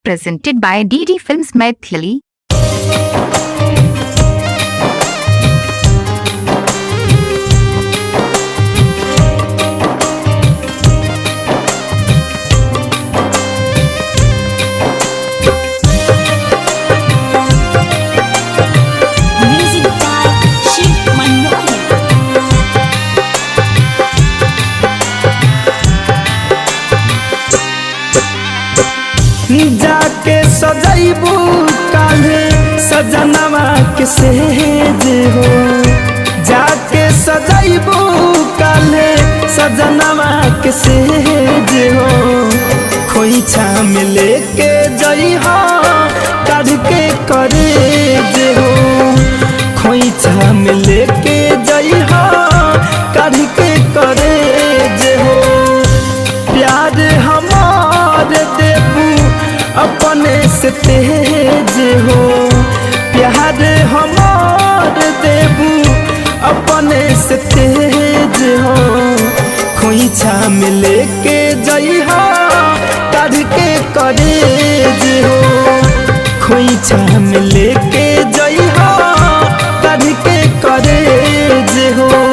Presented by DD Films Maithili. जाके सजाइबू काले सजनवा के सेज हो, जाके सजाइबू काले सजनवा के सेज हो। खोइछा में लेके जई हो काढ़ के करेज हो, खोइछा में लेके जई हो काढ़ के करेज हो। प्यार हमार देबू अपने से तेज हो, प्यार हमार देबू अपने से तेज हो। खोइछा में लेके जई हो काढ़ के करेज हो, खोइछा में लेके जई हो काढ़ के करेज हो।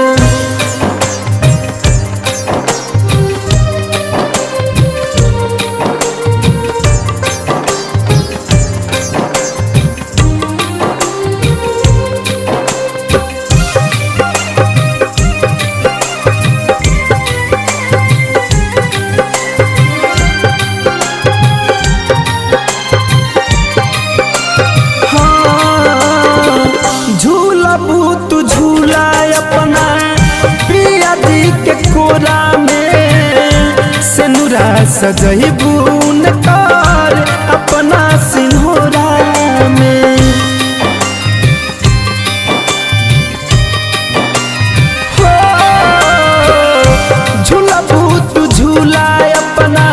तू झूला अपना प्रिया दी के कोरा में, सेनुरा सजइबू न कर अपना सिन्होरा में। हो झूलबू तू झूला अपना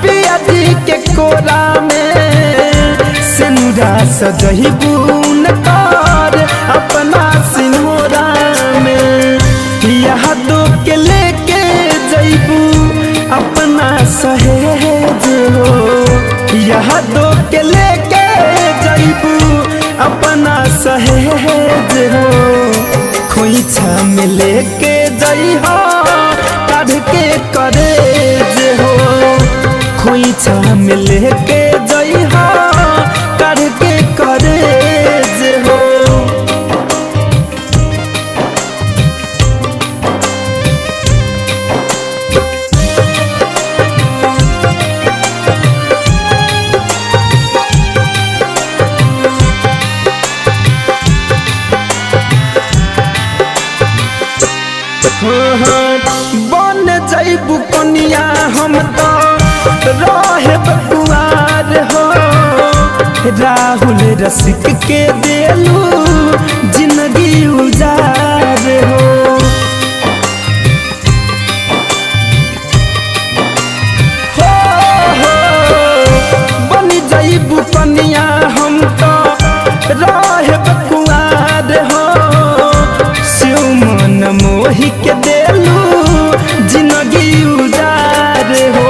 प्रिया दी के कोरा में, सेनुरा सजइबू न कर अपना सिन्होरा में। यादों के लेके जइबू अपना सहेज हो, यादों के लेके जइबू अपना सहेज हो। खोइछा में लेके जई हो काढ़ के करेज हो, खोइछा में लेके जई हो काढ़ के करेज हो। बन जइबू कनिया हम तो रहे बकुआर हो, राहुल रसिक के देलू जिंदगी उजार हो। बन जइबू कनिया हम तो रहे बकुआर हो, मन मोहि के देलू जिंदगी उजार हो।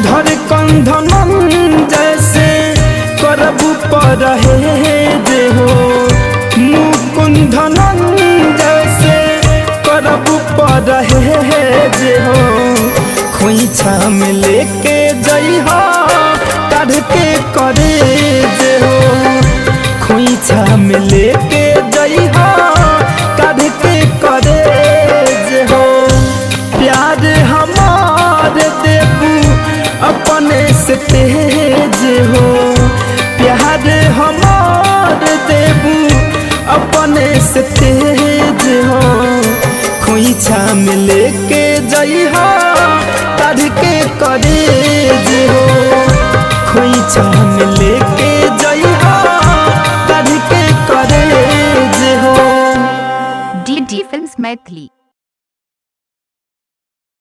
धर कंधन जैसे करबू परहेज हो, मुकुंदन जैसे करबू परहेज हो। खोइछा में लेके जई हो काढ़ के करेज हो, खोइछा में लेके जई हो काढ़ के करेज हो। प्यार हमार देबू अपने से तेज हो, प्यार हमार देबू अपने से तेज हो। खोइछा में लेके जई हो काढ़ के करेज हो, खोइछा में लेके जई हो काढ़ के करेज हो। DD Films Maithili.